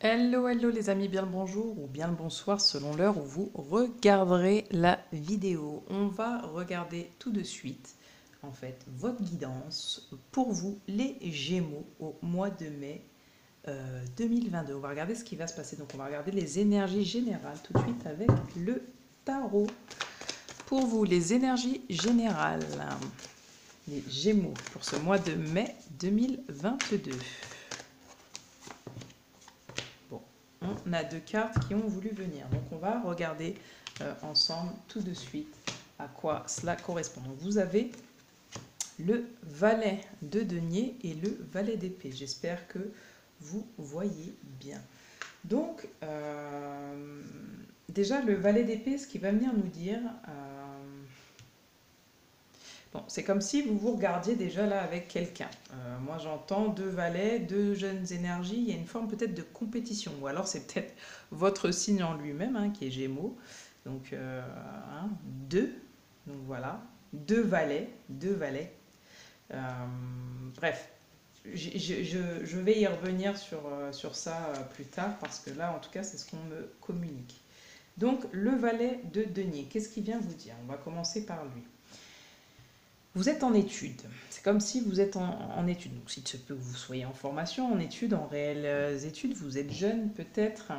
Hello, hello les amis, bien le bonjour ou bien le bonsoir selon l'heure où vous regarderez la vidéo. On va regarder tout de suite en fait votre guidance pour vous les Gémeaux au mois de mai 2022. On va regarder ce qui va se passer. Donc on va regarder les énergies générales tout de suite avec le tarot. Pour vous les énergies générales, les Gémeaux pour ce mois de mai 2022. On a deux cartes qui ont voulu venir. Donc on va regarder ensemble tout de suite à quoi cela correspond. Donc vous avez le valet de denier et le valet d'épée. J'espère que vous voyez bien. Donc déjà le valet d'épée, ce qui va venir nous dire... Bon, c'est comme si vous vous regardiez déjà là avec quelqu'un. Moi j'entends deux valets, deux jeunes énergies, il y a une forme peut-être de compétition. Ou alors c'est peut-être votre signe en lui-même hein, qui est Gémeaux. Donc deux, donc voilà, deux valets, deux valets. Euh, bref, je vais y revenir sur ça plus tard parce que là en tout cas c'est ce qu'on me communique. Donc le valet de denier, qu'est-ce qu'il vient vous dire? On va commencer par lui. Vous êtes en études. C'est comme si vous êtes en études. Donc, s'il se peut que vous soyez en formation, en études, en réelles études, vous êtes jeune peut-être,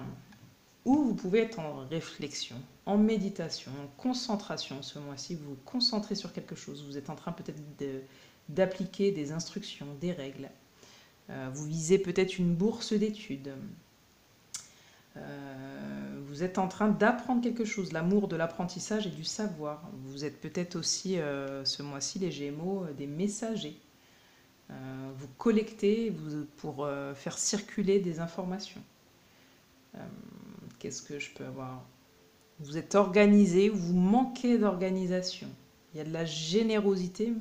ou vous pouvez être en réflexion, en méditation, en concentration. Ce mois-ci, vous vous concentrez sur quelque chose. Vous êtes en train peut-être d'appliquer des instructions, des règles. Vous visez peut-être une bourse d'études. Vous êtes en train d'apprendre quelque chose, l'amour de l'apprentissage et du savoir. Vous êtes peut-être aussi, ce mois-ci, les Gémeaux, des messagers. Vous collectez pour faire circuler des informations. Euh, Qu'est-ce que je peux avoir? Vous êtes organisé, vous manquez d'organisation. Il y a de la générosité,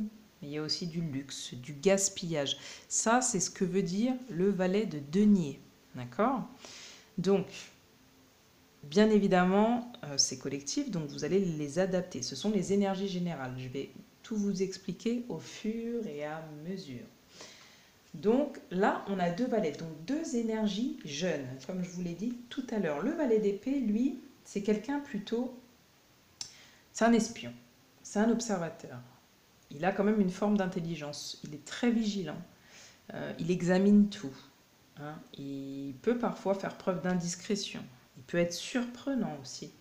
mais il y a aussi du luxe, du gaspillage. Ça, c'est ce que veut dire le valet de denier. D'accord? Donc, bien évidemment, c'est collectif, donc vous allez les adapter. Ce sont les énergies générales. Je vais tout vous expliquer au fur et à mesure. Donc là, on a deux valets, donc deux énergies jeunes, comme je vous l'ai dit tout à l'heure. Le valet d'épée, lui, c'est quelqu'un plutôt... C'est un espion, c'est un observateur. Il a quand même une forme d'intelligence, il est très vigilant, il examine tout. Hein. Il peut parfois faire preuve d'indiscrétion, il peut être surprenant aussi.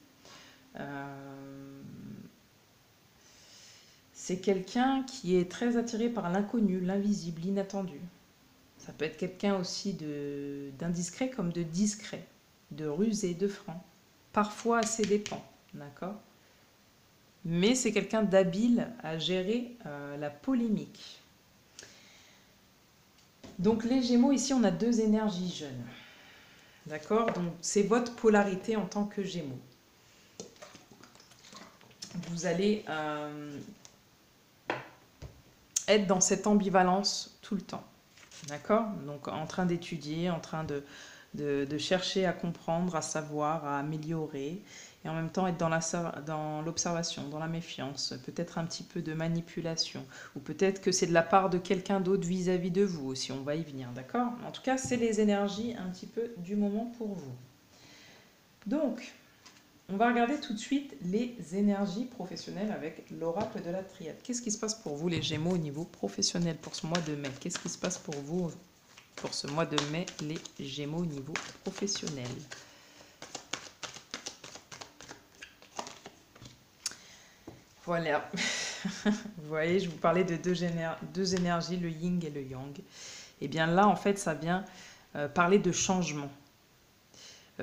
C'est quelqu'un qui est très attiré par l'inconnu, l'invisible, l'inattendu. Ça peut être quelqu'un aussi d'indiscret comme de discret, de rusé, de franc. Parfois à ses dépens, d'accord? Mais c'est quelqu'un d'habile à gérer la polémique. Donc les Gémeaux, ici, on a deux énergies jeunes. D'accord? Donc c'est votre polarité en tant que Gémeaux. Vous allez être dans cette ambivalence tout le temps. D'accord? Donc en train d'étudier, en train de chercher à comprendre, à savoir, à améliorer, et en même temps être dans l'observation, dans la méfiance, peut-être un petit peu de manipulation, ou peut-être que c'est de la part de quelqu'un d'autre vis-à-vis de vous aussi, on va y venir, d'accord? En tout cas, c'est les énergies un petit peu du moment pour vous. Donc, on va regarder tout de suite les énergies professionnelles avec l'oracle de la triade. Qu'est-ce qui se passe pour vous les Gémeaux au niveau professionnel pour ce mois de mai? Qu'est-ce qui se passe pour vous pour ce mois de mai, les Gémeaux au niveau professionnel? Voilà. Vous voyez, je vous parlais de deux énergies, le yin et le yang. Et bien là, en fait, ça vient parler de changement.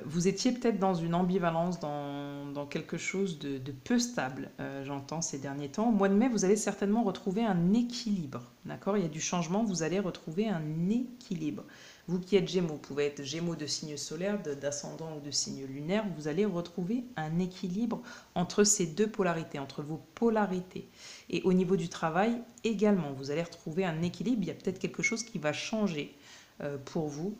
Vous étiez peut-être dans une ambivalence, dans quelque chose de peu stable, j'entends, ces derniers temps. Au mois de mai, vous allez certainement retrouver un équilibre. D'accord? Il y a du changement, vous allez retrouver un équilibre. Vous qui êtes Gémeaux, vous pouvez être Gémeaux de signe solaire, d'ascendant ou de signe lunaire, vous allez retrouver un équilibre entre ces deux polarités, entre vos polarités. Et au niveau du travail également, vous allez retrouver un équilibre. Il y a peut-être quelque chose qui va changer pour vous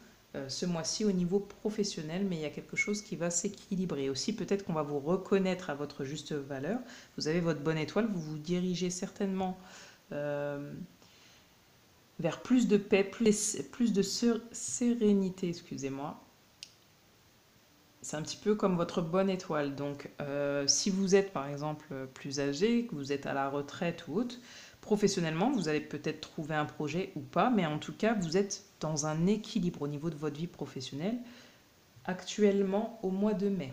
ce mois-ci au niveau professionnel, mais il y a quelque chose qui va s'équilibrer. Aussi, peut-être qu'on va vous reconnaître à votre juste valeur. Vous avez votre bonne étoile, vous vous dirigez certainement vers plus de paix, plus de sérénité, excusez-moi. c'est un petit peu comme votre bonne étoile. Donc, si vous êtes par exemple plus âgé, que vous êtes à la retraite ou autre, professionnellement, vous allez peut-être trouver un projet ou pas, mais en tout cas, vous êtes dans un équilibre au niveau de votre vie professionnelle actuellement au mois de mai.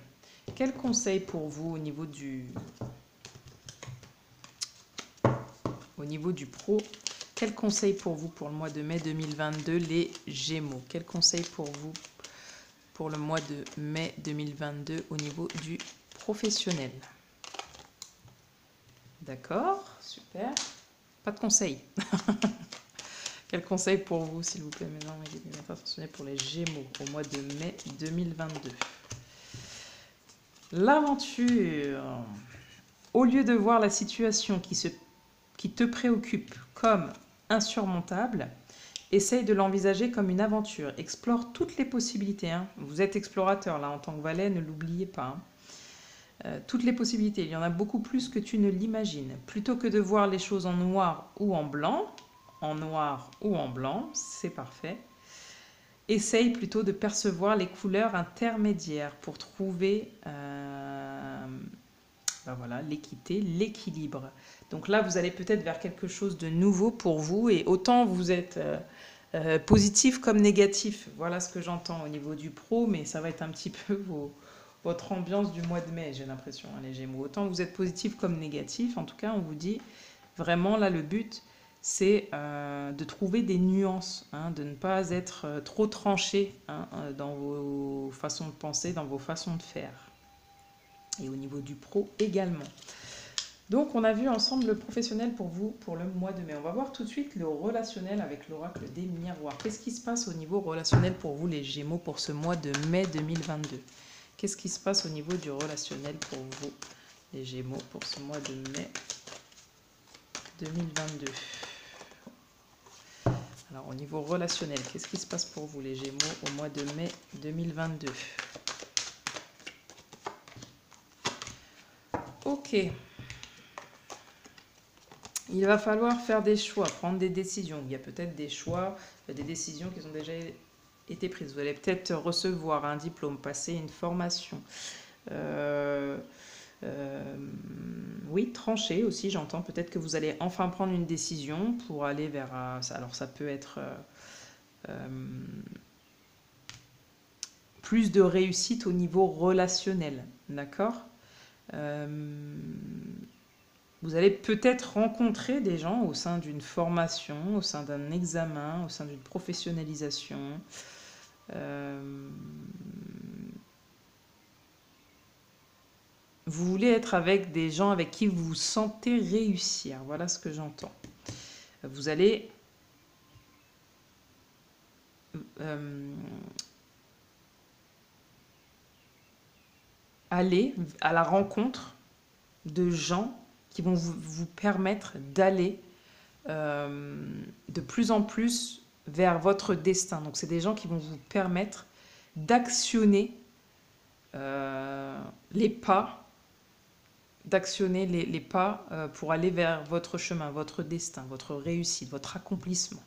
Quel conseil pour vous au niveau du pro? Quel conseil pour vous pour le mois de mai 2022, les Gémeaux? Quel conseil pour vous pour le mois de mai 2022 au niveau du professionnel? D'accord, super. Pas de conseil. Quel conseil pour vous, s'il vous plaît, mesdames et messieurs, attention pour les Gémeaux au mois de mai 2022? L'aventure. Au lieu de voir la situation qui te préoccupe comme insurmontable, essaye de l'envisager comme une aventure. Explore toutes les possibilités. Hein. Vous êtes explorateur là en tant que valet, ne l'oubliez pas. Hein. Toutes les possibilités, il y en a beaucoup plus que tu ne l'imagines. Plutôt que de voir les choses en noir ou en blanc, c'est parfait. Essaye plutôt de percevoir les couleurs intermédiaires pour trouver voilà, l'équité, l'équilibre. Donc là, vous allez peut-être vers quelque chose de nouveau pour vous et autant vous êtes positif comme négatif. Voilà ce que j'entends au niveau du pro, mais ça va être un petit peu votre ambiance du mois de mai, j'ai l'impression, hein, les Gémeaux. Autant vous êtes positif comme négatif, en tout cas, on vous dit vraiment là, le but, c'est de trouver des nuances, hein, de ne pas être trop tranché hein, dans vos façons de penser, dans vos façons de faire. Et au niveau du pro également. Donc, on a vu ensemble le professionnel pour vous pour le mois de mai. On va voir tout de suite le relationnel avec l'oracle des miroirs. Qu'est-ce qui se passe au niveau relationnel pour vous, les Gémeaux, pour ce mois de mai 2022? Qu'est-ce qui se passe au niveau du relationnel pour vous, les Gémeaux, pour ce mois de mai 2022? Alors, au niveau relationnel, qu'est-ce qui se passe pour vous, les Gémeaux, au mois de mai 2022? Ok. Il va falloir faire des choix, prendre des décisions. Il y a peut-être des choix, des décisions qui ont déjà été prises. Vous allez peut-être recevoir un diplôme, passer une formation. Oui, trancher aussi, j'entends. Peut-être que vous allez enfin prendre une décision pour aller vers... alors ça peut être plus de réussite au niveau relationnel, d'accord? Vous allez peut-être rencontrer des gens au sein d'une formation, au sein d'un examen, au sein d'une professionnalisation. Vous voulez être avec des gens avec qui vous vous sentez réussir. Voilà ce que j'entends. Vous allez aller à la rencontre de gens qui vont vous permettre d'aller de plus en plus vers votre destin. Donc c'est des gens qui vont vous permettre d'actionner les pas, pour aller vers votre chemin, votre destin, votre réussite, votre accomplissement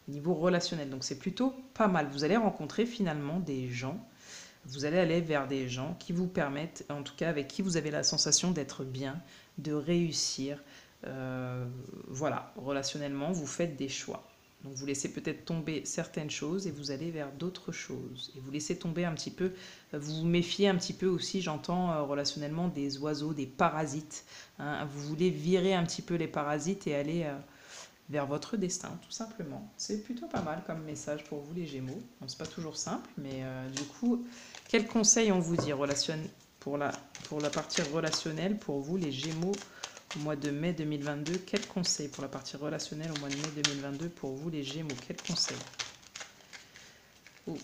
au niveau relationnel. Donc c'est plutôt pas mal. Vous allez rencontrer finalement des gens, vous allez aller vers des gens qui vous permettent, en tout cas avec qui vous avez la sensation d'être bien, de réussir. Voilà, relationnellement, vous faites des choix. Donc vous laissez peut-être tomber certaines choses et vous allez vers d'autres choses. Et vous laissez tomber un petit peu, vous vous méfiez un petit peu aussi, j'entends relationnellement, des oiseaux, des parasites. Hein. Vous voulez virer un petit peu les parasites et aller vers votre destin, tout simplement. C'est plutôt pas mal comme message pour vous, les Gémeaux. Bon, c'est pas toujours simple, mais du coup, quel conseil on vous dit pour la partie relationnelle pour vous, les Gémeaux, au mois de mai 2022? Quel conseil pour la partie relationnelle au mois de mai 2022 pour vous, les Gémeaux? Quel conseil? Oh.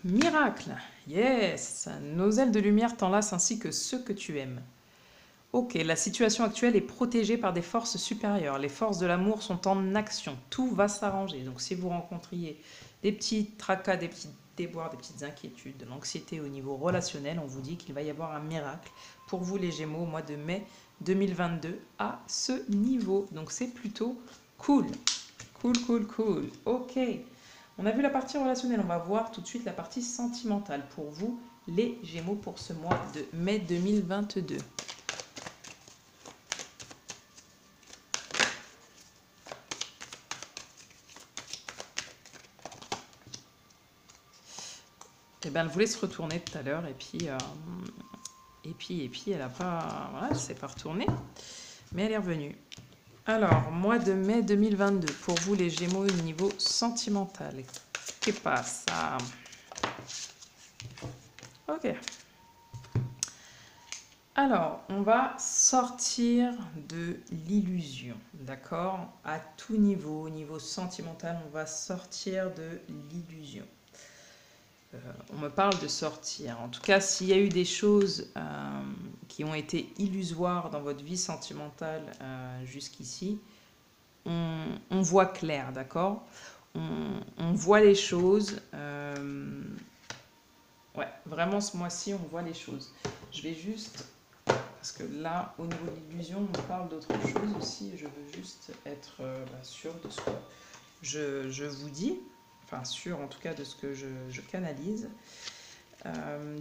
Miracle. Yes. Nos ailes de lumière t'enlacent ainsi que ceux que tu aimes. Ok, la situation actuelle est protégée par des forces supérieures. Les forces de l'amour sont en action. Tout va s'arranger. Donc si vous rencontriez des petits tracas, des petits déboires, des petites inquiétudes, de l'anxiété au niveau relationnel, on vous dit qu'il va y avoir un miracle pour vous, les Gémeaux, au mois de mai 2022 à ce niveau. Donc c'est plutôt cool. Cool, cool, cool. Ok. On a vu la partie relationnelle, on va voir tout de suite la partie sentimentale pour vous, les Gémeaux, pour ce mois de mai 2022. Eh bien, elle voulait se retourner tout à l'heure et puis elle a pas, voilà, elle s'est pas retournée, mais elle est revenue. Alors, mois de mai 2022, pour vous les Gémeaux au niveau sentimental. Qu'est-ce qui passe? Ok. Alors, on va sortir de l'illusion, d'accord? À tout niveau, au niveau sentimental, on va sortir de l'illusion. On me parle de sortir. En tout cas, s'il y a eu des choses qui ont été illusoires dans votre vie sentimentale jusqu'ici, on voit clair, d'accord? On voit les choses. Ouais, vraiment ce mois-ci, on voit les choses. Je vais juste, parce que là, au niveau de l'illusion, on me parle d'autre chose aussi. Je veux juste être sûr de ce que je vous dis. Enfin, sûr en tout cas de ce que je canalise.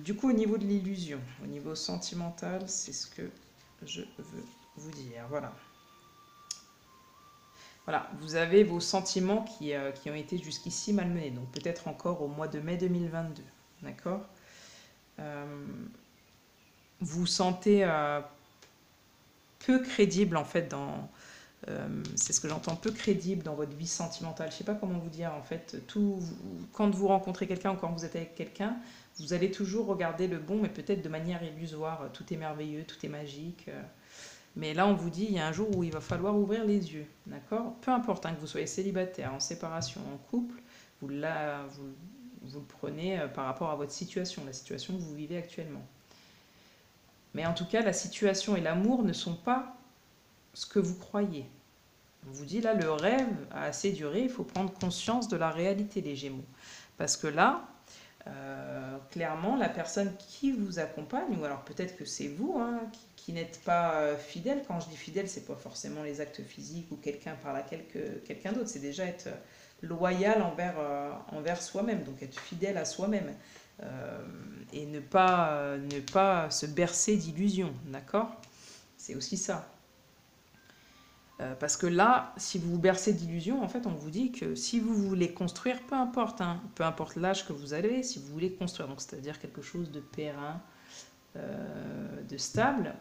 Du coup, au niveau de l'illusion, au niveau sentimental, c'est ce que je veux vous dire. Voilà. Voilà, vous avez vos sentiments qui ont été jusqu'ici malmenés, donc peut-être encore au mois de mai 2022. D'accord? Vous sentez peu crédible en fait c'est ce que j'entends, peu crédible dans votre vie sentimentale. Je sais pas comment vous dire en fait. Quand vous rencontrez quelqu'un ou quand vous êtes avec quelqu'un, vous allez toujours regarder le bon, mais peut-être de manière illusoire. Tout est merveilleux, tout est magique. Mais là, on vous dit, il y a un jour où il va falloir ouvrir les yeux, d'accord? Peu importe que vous soyez célibataire, en séparation, en couple, vous le prenez par rapport à votre situation, la situation que vous vivez actuellement. Mais en tout cas, la situation et l'amour ne sont pas ce que vous croyez. On vous dit là, le rêve a assez duré, il faut prendre conscience de la réalité des Gémeaux. Parce que là, clairement, la personne qui vous accompagne, ou alors peut-être que c'est vous qui n'êtes pas fidèle. Quand je dis fidèle, c'est pas forcément les actes physiques ou quelqu'un par laquelle quelqu'un d'autre, c'est déjà être loyal envers soi-même, donc être fidèle à soi-même. Et ne pas se bercer d'illusions, d'accord? C'est aussi ça. Parce que là, si vous vous bercez d'illusions, en fait, on vous dit que si vous voulez construire, peu importe, peu importe l'âge que vous avez, si vous voulez construire, donc c'est-à-dire quelque chose de périn, de stable,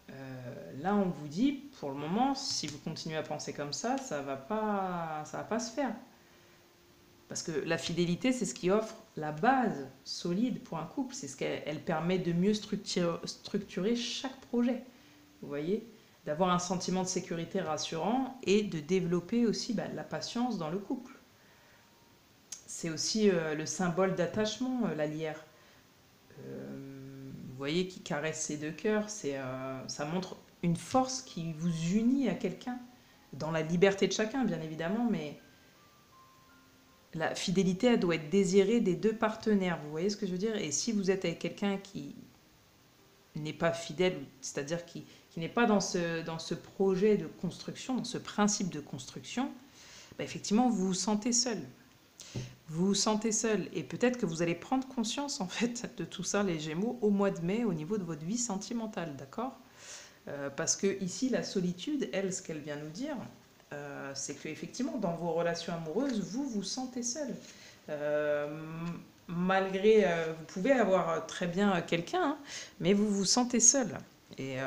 là, on vous dit, pour le moment, si vous continuez à penser comme ça va pas se faire. Parce que la fidélité, c'est ce qui offre la base solide pour un couple. C'est ce qu'elle permet de mieux structurer chaque projet. Vous voyez? D'avoir un sentiment de sécurité rassurant et de développer aussi la patience dans le couple. C'est aussi le symbole d'attachement, la lierre. Vous voyez, qui caresse ses deux cœurs. Ça montre une force qui vous unit à quelqu'un, dans la liberté de chacun, bien évidemment, mais la fidélité, elle doit être désirée des deux partenaires. Vous voyez ce que je veux dire? Et si vous êtes avec quelqu'un qui n'est pas fidèle, c'est-à-dire qui n'est pas dans ce projet de construction, dans ce principe de construction, effectivement, vous vous sentez seul. Vous vous sentez seul. Et peut-être que vous allez prendre conscience, en fait, de tout ça, les Gémeaux, au mois de mai, au niveau de votre vie sentimentale, d'accord? Parce que ici, la solitude, elle, ce qu'elle vient nous dire, c'est qu'effectivement, dans vos relations amoureuses, vous vous sentez seul. Malgré, vous pouvez avoir très bien quelqu'un, mais vous vous sentez seul. Et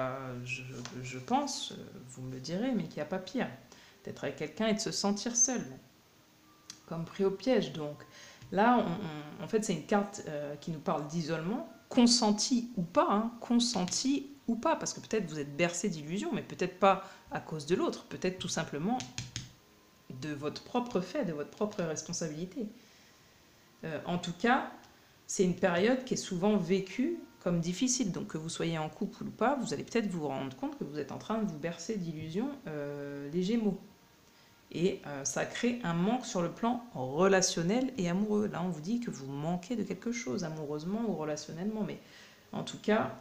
je pense, vous me le direz, mais qu'il n'y a pas pire, d'être avec quelqu'un et de se sentir seul, comme pris au piège. Donc là, en fait, c'est une carte qui nous parle d'isolement, consenti ou pas, consenti ou pas, parce que peut-être vous êtes bercé d'illusions, mais peut-être pas à cause de l'autre, peut-être tout simplement de votre propre fait, de votre propre responsabilité. En tout cas, c'est une période qui est souvent vécue comme difficile. Donc que vous soyez en couple ou pas, vous allez peut-être vous rendre compte que vous êtes en train de vous bercer d'illusions, les Gémeaux. Et ça crée un manque sur le plan relationnel et amoureux. Là, on vous dit que vous manquez de quelque chose, amoureusement ou relationnellement. Mais en tout cas,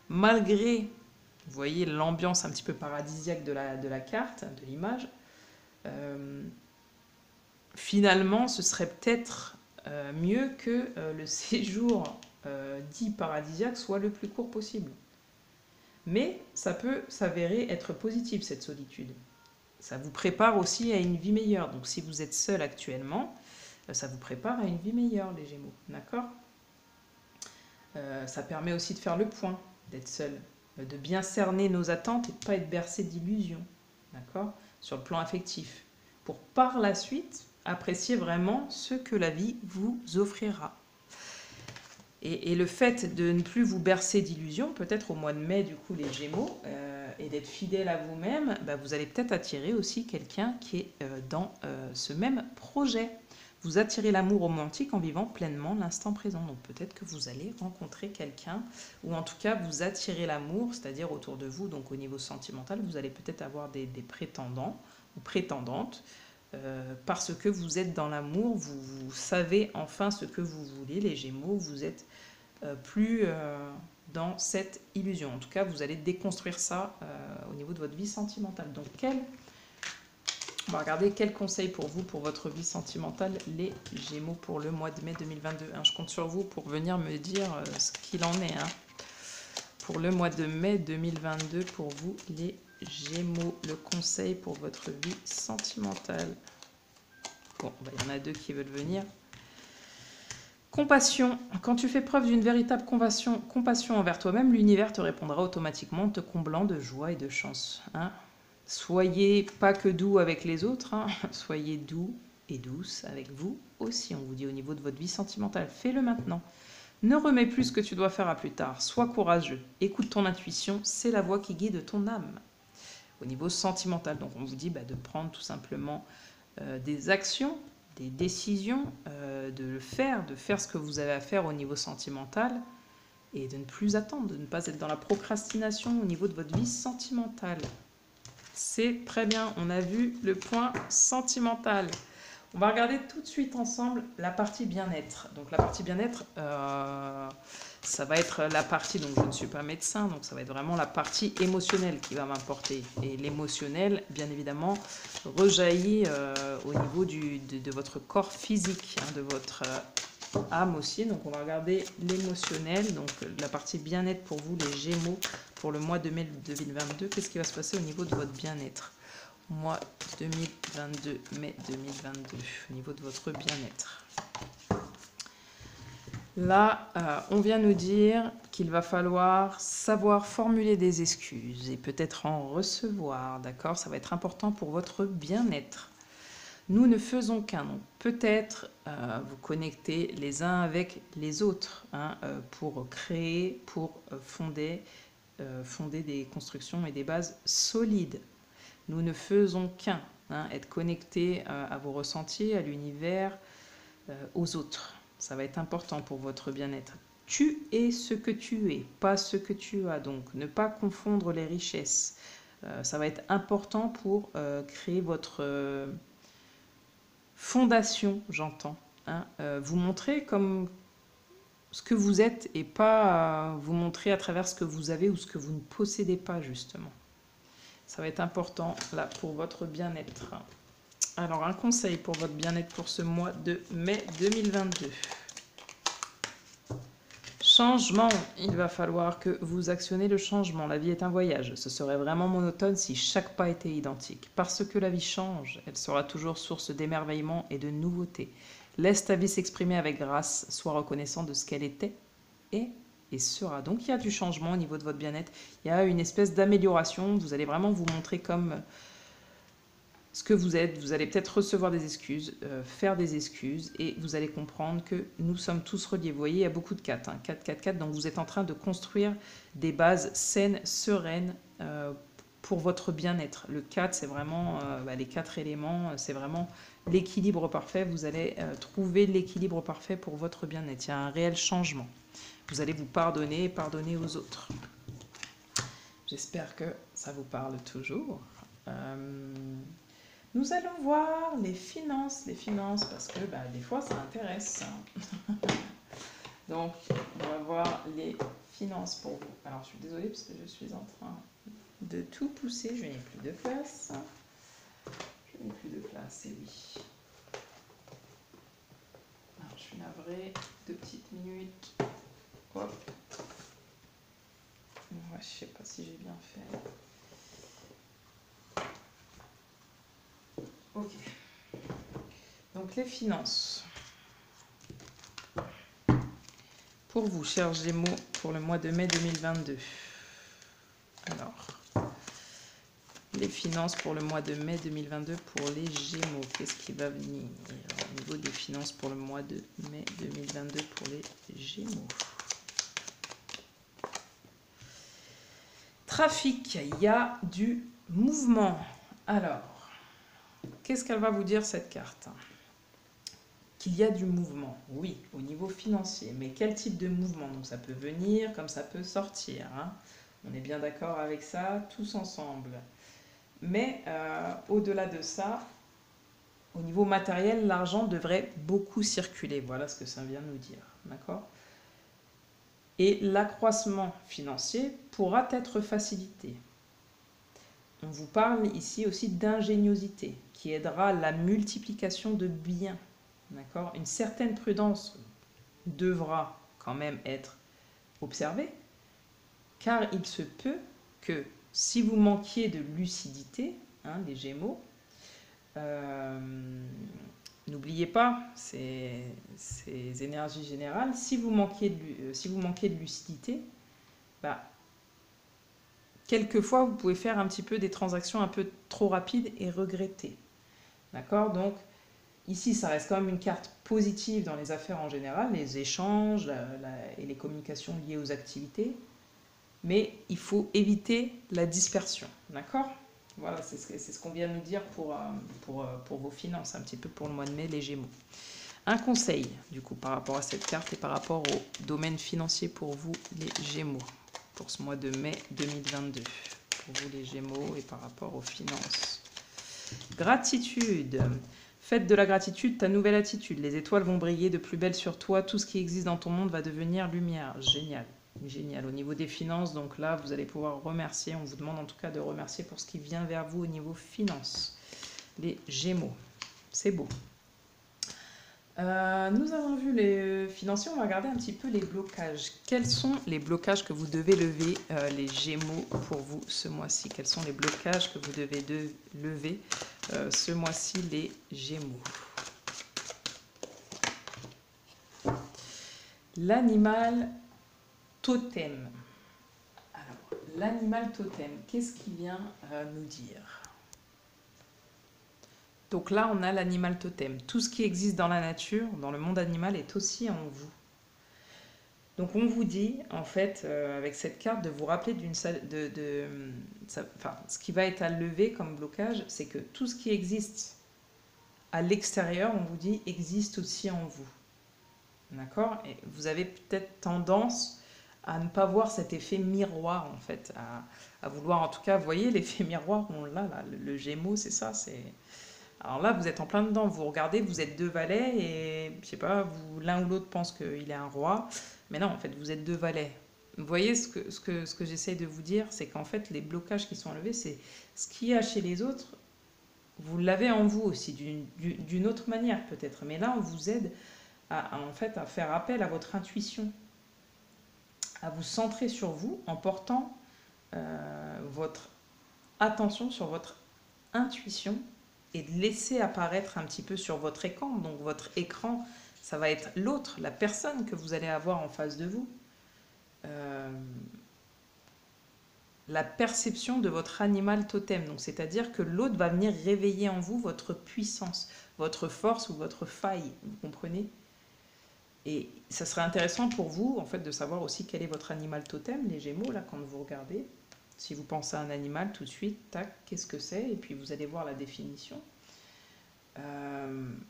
malgré, vous voyez, l'ambiance un petit peu paradisiaque de la carte, de l'image, finalement, ce serait peut-être mieux que le séjour dit paradisiaque soit le plus court possible. Mais ça peut s'avérer être positif, cette solitude. Ça vous prépare aussi à une vie meilleure. Donc si vous êtes seul actuellement, ça vous prépare à une vie meilleure, les Gémeaux. D'accord? Ça permet aussi de faire le point, d'être seul, de bien cerner nos attentes et de ne pas être bercé d'illusions. D'accord? Sur le plan affectif. Pour par la suite apprécier vraiment ce que la vie vous offrira. Et le fait de ne plus vous bercer d'illusions, peut-être au mois de mai, du coup, les Gémeaux, et d'être fidèle à vous-même, bah, vous allez peut-être attirer aussi quelqu'un qui est dans ce même projet. Vous attirez l'amour romantique en vivant pleinement l'instant présent. Donc peut-être que vous allez rencontrer quelqu'un, ou en tout cas vous attirez l'amour, c'est-à-dire autour de vous, donc au niveau sentimental, vous allez peut-être avoir des prétendants ou prétendantes, parce que vous êtes dans l'amour, vous savez enfin ce que vous voulez, les Gémeaux, vous êtes plus dans cette illusion. En tout cas, vous allez déconstruire ça au niveau de votre vie sentimentale. Donc, on va regarder quel conseil pour vous, pour votre vie sentimentale, les Gémeaux, pour le mois de mai 2022. Hein, je compte sur vous pour venir me dire ce qu'il en est. Hein. Pour le mois de mai 2022, pour vous, les Gémeaux, le conseil pour votre vie sentimentale. Bon, bah, il y en a deux qui veulent venir. Compassion. Quand tu fais preuve d'une véritable compassion envers toi-même, l'univers te répondra automatiquement, te comblant de joie et de chance. Hein. Soyez pas que doux avec les autres, hein. Soyez doux et douce avec vous aussi. On vous dit au niveau de votre vie sentimentale, fais-le maintenant. Ne remets plus ce que tu dois faire à plus tard. Sois courageux. Écoute ton intuition, c'est la voix qui guide ton âme. Au niveau sentimental, donc on vous dit de prendre tout simplement des actions, des décisions, de faire ce que vous avez à faire au niveau sentimental et de ne plus attendre, de ne pas être dans la procrastination au niveau de votre vie sentimentale. C'est très bien, on a vu le point sentimental. On va regarder tout de suite ensemble la partie bien-être. Donc la partie bien-être, ça va être la partie, donc je ne suis pas médecin, donc ça va être vraiment la partie émotionnelle qui va m'importer. Et l'émotionnel, bien évidemment, rejaillit au niveau de votre corps physique, hein, de votre âme aussi. Donc on va regarder l'émotionnel, donc la partie bien-être pour vous, les Gémeaux, pour le mois de mai 2022. Qu'est-ce qui va se passer au niveau de votre bien-être ? Mois 2022, mai 2022, au niveau de votre bien-être. Là, on vient nous dire qu'il va falloir savoir formuler des excuses et peut-être en recevoir, d'accord? Ça va être important pour votre bien-être. Nous ne faisons qu'un, donc peut-être vous connecter les uns avec les autres, hein, pour créer, pour fonder des constructions et des bases solides. Nous ne faisons qu'un, hein, être connecté à vos ressentis, à l'univers, aux autres. Ça va être important pour votre bien-être. Tu es ce que tu es, pas ce que tu as. Donc, ne pas confondre les richesses. Ça va être important pour créer votre fondation, j'entends. Hein. Vous montrer comme ce que vous êtes et pas vous montrer à travers ce que vous avez ou ce que vous ne possédez pas, justement. Ça va être important là pour votre bien-être. Alors, un conseil pour votre bien-être pour ce mois de mai 2022. Changement. Il va falloir que vous actionnez le changement. La vie est un voyage. Ce serait vraiment monotone si chaque pas était identique. Parce que la vie change, elle sera toujours source d'émerveillement et de nouveautés. Laisse ta vie s'exprimer avec grâce. Sois reconnaissant de ce qu'elle était et sera. Donc, il y a du changement au niveau de votre bien-être. Il y a une espèce d'amélioration. Vous allez vraiment vous montrer comme ce que vous êtes. Vous allez peut-être recevoir des excuses, faire des excuses, et vous allez comprendre que nous sommes tous reliés. Vous voyez, il y a beaucoup de 4, hein, 4, 4, 4, donc vous êtes en train de construire des bases saines, sereines, pour votre bien-être. Le 4, c'est vraiment les 4 éléments, c'est vraiment l'équilibre parfait. Vous allez trouver l'équilibre parfait pour votre bien-être. Il y a un réel changement. Vous allez vous pardonner et pardonner aux autres. J'espère que ça vous parle toujours. Nous allons voir les finances, parce que des fois ça intéresse. Donc, on va voir les finances pour vous. Alors, je suis désolée parce que je suis en train de tout pousser. Je n'ai plus de place. Et oui. suis navrée. 2 petites minutes. Hop. Ouais, je sais pas si j'ai bien fait. Ok. Donc les finances. Pour vous, chers Gémeaux, pour le mois de mai 2022. Alors, les finances pour le mois de mai 2022 pour les Gémeaux. Qu'est-ce qui va venir au niveau des finances pour le mois de mai 2022 pour les Gémeaux? Trafic, il y a du mouvement. Alors, qu'est-ce qu'elle va vous dire cette carte? Qu'il y a du mouvement, oui, au niveau financier. Mais quel type de mouvement? Donc ça peut venir comme ça peut sortir. Hein. On est bien d'accord avec ça, tous ensemble. Mais au-delà de ça, au niveau matériel, l'argent devrait beaucoup circuler. Voilà ce que ça vient nous dire. D'accord? Et l'accroissement financier pourra être facilité. On vous parle ici aussi d'ingéniosité qui aidera à la multiplication de biens. D'accord? Une certaine prudence devra quand même être observée, car il se peut que si vous manquiez de lucidité, hein, les Gémeaux, n'oubliez pas ces énergies générales, si vous manquez de lucidité, bah, quelquefois vous pouvez faire un petit peu des transactions un peu trop rapides et regretter. D'accord? Donc, ici, ça reste quand même une carte positive dans les affaires en général, les échanges et les communications liées aux activités. Mais il faut éviter la dispersion. D'accord? Voilà, c'est ce qu'on vient de nous dire pour vos finances, un petit peu pour le mois de mai, les Gémeaux. Un conseil, du coup, par rapport à cette carte et par rapport au domaine financier pour vous, les Gémeaux, pour ce mois de mai 2022. Pour vous, les Gémeaux, et par rapport aux finances. Gratitude. Faites de la gratitude ta nouvelle attitude. Les étoiles vont briller de plus belle sur toi. Tout ce qui existe dans ton monde va devenir lumière. Génial. Génial. Au niveau des finances, donc là, vous allez pouvoir remercier. On vous demande en tout cas de remercier pour ce qui vient vers vous au niveau finances. Les Gémeaux. C'est beau. Nous avons vu les financiers. On va regarder un petit peu les blocages. Quels sont les blocages que vous devez lever, les Gémeaux, pour vous ce mois-ci? Quels sont les blocages que vous devez lever ce mois-ci, les Gémeaux? L'animal totem. Alors, l'animal totem, qu'est-ce qu'il vient nous dire? Donc là, on a l'animal totem. Tout ce qui existe dans la nature, dans le monde animal, est aussi en vous. Donc on vous dit, en fait, avec cette carte, de vous rappeler ce qui va être à lever comme blocage, c'est que tout ce qui existe à l'extérieur, on vous dit, existe aussi en vous. D'accord? Et vous avez peut-être tendance à ne pas voir cet effet miroir, en fait, à vouloir, en tout cas, vous voyez l'effet miroir, on l'a là, le Gémeaux, c'est ça, c'est... Alors là, vous êtes en plein dedans, vous regardez, vous êtes deux valets et, je sais pas, l'un ou l'autre pense qu'il est un roi, mais non, en fait, vous êtes deux valets. Vous voyez ce que j'essaye de vous dire, c'est qu'en fait, les blocages qui sont enlevés, c'est ce qu'il y a chez les autres, vous l'avez en vous aussi, d'une autre manière peut-être, mais là, on vous aide en fait, à faire appel à votre intuition, à vous centrer sur vous en portant votre attention sur votre intuition et de laisser apparaître un petit peu sur votre écran. Donc votre écran, ça va être l'autre, la personne que vous allez avoir en face de vous. La perception de votre animal totem. Donc c'est-à-dire que l'autre va venir réveiller en vous votre puissance, votre force ou votre faille. Vous comprenez? Et ça serait intéressant pour vous, en fait, de savoir aussi quel est votre animal totem, les Gémeaux, là, quand vous regardez. Si vous pensez à un animal tout de suite, tac, qu'est-ce que c'est? Et puis vous allez voir la définition.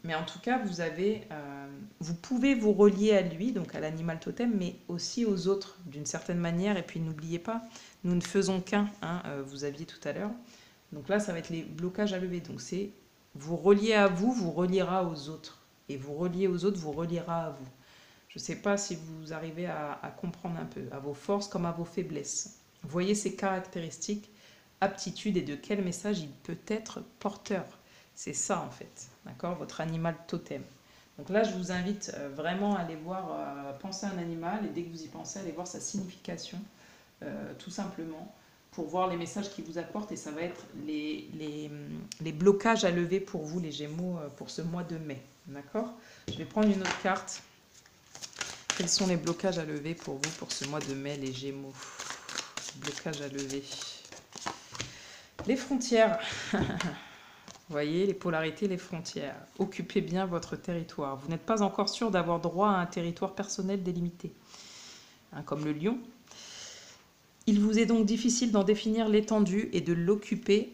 Mais en tout cas, vous pouvez vous relier à lui, donc à l'animal totem, mais aussi aux autres d'une certaine manière. Et puis n'oubliez pas, nous ne faisons qu'un, hein, vous aviez tout à l'heure. Donc là, ça va être les blocages à lever. Donc c'est vous relier à vous, vous reliera aux autres. Et vous relier aux autres, vous reliera à vous. Je ne sais pas si vous arrivez à comprendre un peu, à vos forces comme à vos faiblesses. Voyez ses caractéristiques, aptitudes et de quel message il peut être porteur. C'est ça en fait, d'accord? Votre animal totem. Donc là, je vous invite vraiment à aller voir, penser à un animal, et dès que vous y pensez, allez voir sa signification, tout simplement, pour voir les messages qu'il vous apporte, et ça va être les blocages à lever pour vous, les Gémeaux, pour ce mois de mai. D'accord? Je vais prendre une autre carte. Quels sont les blocages à lever pour vous pour ce mois de mai, les Gémeaux? Blocages à lever. Les frontières. Vous voyez, les polarités, les frontières. Occupez bien votre territoire. Vous n'êtes pas encore sûr d'avoir droit à un territoire personnel délimité, hein, comme le lion. Il vous est donc difficile d'en définir l'étendue et de l'occuper,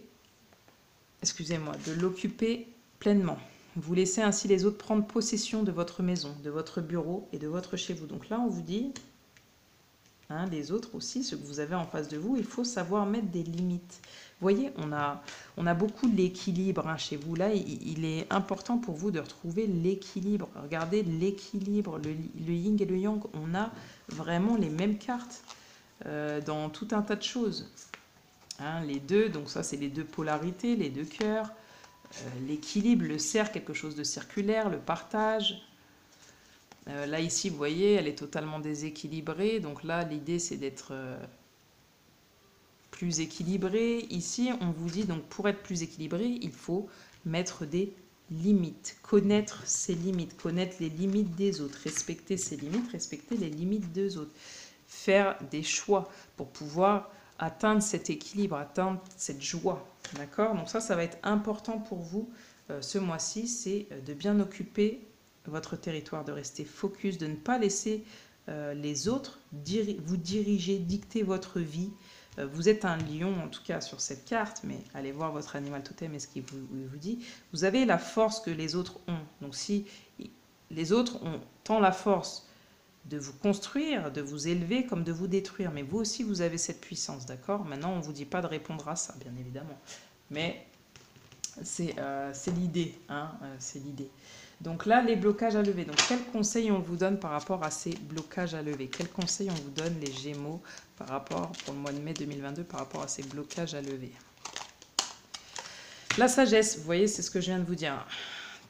excusez-moi, de l'occuper pleinement. Vous laissez ainsi les autres prendre possession de votre maison, de votre bureau et de votre chez vous. Donc là, on vous dit, hein, les autres aussi, ceux que vous avez en face de vous, il faut savoir mettre des limites. Vous voyez, on a beaucoup l'équilibre, hein, chez vous. Là, il est important pour vous de retrouver l'équilibre. Regardez l'équilibre, le yin et le yang. On a vraiment les mêmes cartes dans tout un tas de choses. Hein, les deux, donc ça, c'est les deux polarités, les deux cœurs. L'équilibre, le cercle, quelque chose de circulaire, le partage. Là, ici, vous voyez, elle est totalement déséquilibrée. Donc là, l'idée, c'est d'être plus équilibré. Ici, on vous dit, donc pour être plus équilibré, il faut mettre des limites, connaître ses limites, connaître les limites des autres, respecter ses limites, respecter les limites des autres. Faire des choix pour pouvoir atteindre cet équilibre, atteindre cette joie. D'accord? Donc ça va être important pour vous ce mois-ci, c'est de bien occuper votre territoire, de rester focus, de ne pas laisser les autres vous diriger, dicter votre vie. Vous êtes un lion, en tout cas sur cette carte, mais allez voir votre animal totem et ce qu'il vous dit. Vous avez la force que les autres ont. Donc si les autres ont tant la force de vous construire, de vous élever, comme de vous détruire. Mais vous aussi, vous avez cette puissance, d'accord? Maintenant, on ne vous dit pas de répondre à ça, bien évidemment. Mais c'est l'idée, hein, c'est l'idée. Donc là, les blocages à lever. Donc, quels conseils on vous donne par rapport à ces blocages à lever? Quels conseils on vous donne, les Gémeaux, par rapport, pour le mois de mai 2022, par rapport à ces blocages à lever? La sagesse, vous voyez, c'est ce que je viens de vous dire.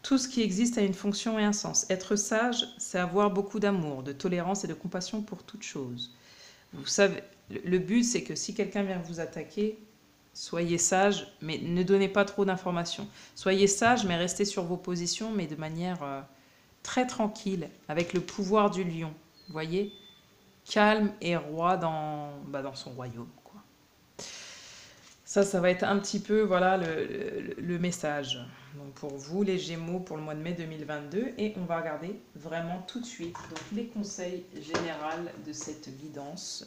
Tout ce qui existe a une fonction et un sens. Être sage, c'est avoir beaucoup d'amour, de tolérance et de compassion pour toute chose. Vous savez, le but, c'est que si quelqu'un vient vous attaquer, soyez sage, mais ne donnez pas trop d'informations. Soyez sage, mais restez sur vos positions, mais de manière très tranquille, avec le pouvoir du lion. Vous voyez, calme et roi dans son royaume. Ça va être un petit peu, voilà, le message. Donc pour vous, les Gémeaux, pour le mois de mai 2022. Et on va regarder vraiment tout de suite donc, les conseils généraux de cette guidance,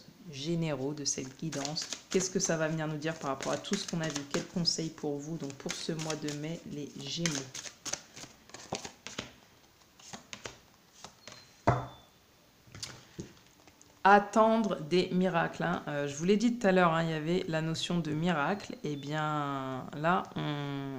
Qu'est-ce que ça va venir nous dire par rapport à tout ce qu'on a vu? Quels conseils pour vous, donc pour ce mois de mai, les Gémeaux? Attendre des miracles. Hein. Je vous l'ai dit tout à l'heure, hein, il y avait la notion de miracle. Et bien là, on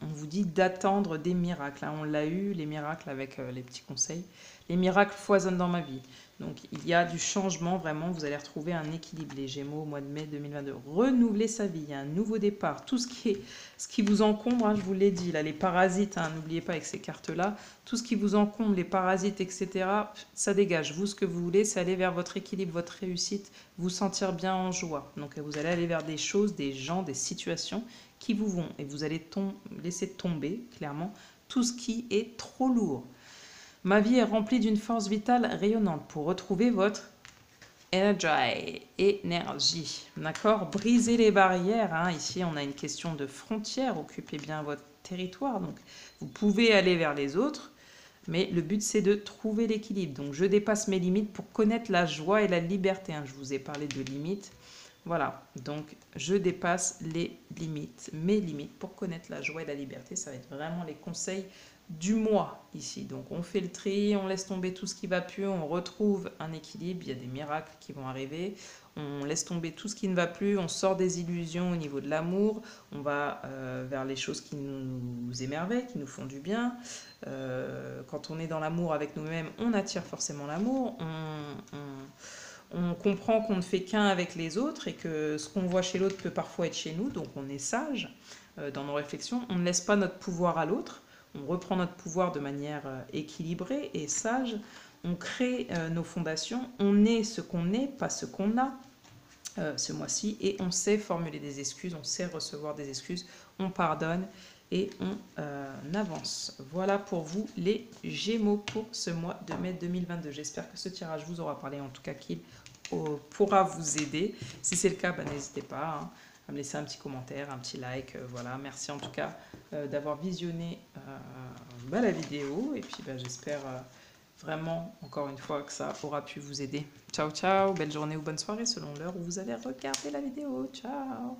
vous dit d'attendre des miracles. Hein. On l'a eu, les miracles avec les petits conseils. Les miracles foisonnent dans ma vie. Donc il y a du changement, vraiment. Vous allez retrouver un équilibre, les Gémeaux, au mois de mai 2022. Renouveler sa vie, il y a un nouveau départ. Tout ce qui vous encombre, hein, je vous l'ai dit, là, les parasites, hein, n'oubliez pas avec ces cartes-là, tout ce qui vous encombre, les parasites, etc., ça dégage. Vous, ce que vous voulez, c'est aller vers votre équilibre, votre réussite, vous sentir bien en joie. Donc vous allez aller vers des choses, des gens, des situations qui vous vont. Et vous allez laisser tomber, clairement, tout ce qui est trop lourd. Ma vie est remplie d'une force vitale rayonnante pour retrouver votre énergie. D'accord? Brisez les barrières. Hein. Ici, on a une question de frontière. Occupez bien votre territoire. Donc, vous pouvez aller vers les autres, mais le but, c'est de trouver l'équilibre. Donc, je dépasse mes limites pour connaître la joie et la liberté. Hein. Je vous ai parlé de limites. Voilà. Donc, je dépasse les limites, mes limites, pour connaître la joie et la liberté. Ça va être vraiment les conseils du mois ici. Donc on fait le tri, on laisse tomber tout ce qui va plus, on retrouve un équilibre, il y a des miracles qui vont arriver, on laisse tomber tout ce qui ne va plus, on sort des illusions au niveau de l'amour, on va vers les choses qui nous émerveillent, qui nous font du bien. Quand on est dans l'amour avec nous-mêmes, on attire forcément l'amour, on comprend qu'on ne fait qu'un avec les autres et que ce qu'on voit chez l'autre peut parfois être chez nous, donc on est sage dans nos réflexions, on ne laisse pas notre pouvoir à l'autre. on reprend notre pouvoir de manière équilibrée et sage, on crée nos fondations, on est ce qu'on est, pas ce qu'on a ce mois-ci, et on sait formuler des excuses, on sait recevoir des excuses, on pardonne et on avance. Voilà pour vous les Gémeaux pour ce mois de mai 2022. J'espère que ce tirage vous aura parlé, en tout cas qu'il pourra vous aider. Si c'est le cas, n'hésitez pas à me laisser un petit commentaire, un petit like. Voilà, merci en tout cas d'avoir visionné la vidéo, et puis j'espère vraiment, encore une fois, que ça aura pu vous aider. Ciao, ciao, belle journée ou bonne soirée selon l'heure où vous avez regardé la vidéo. Ciao!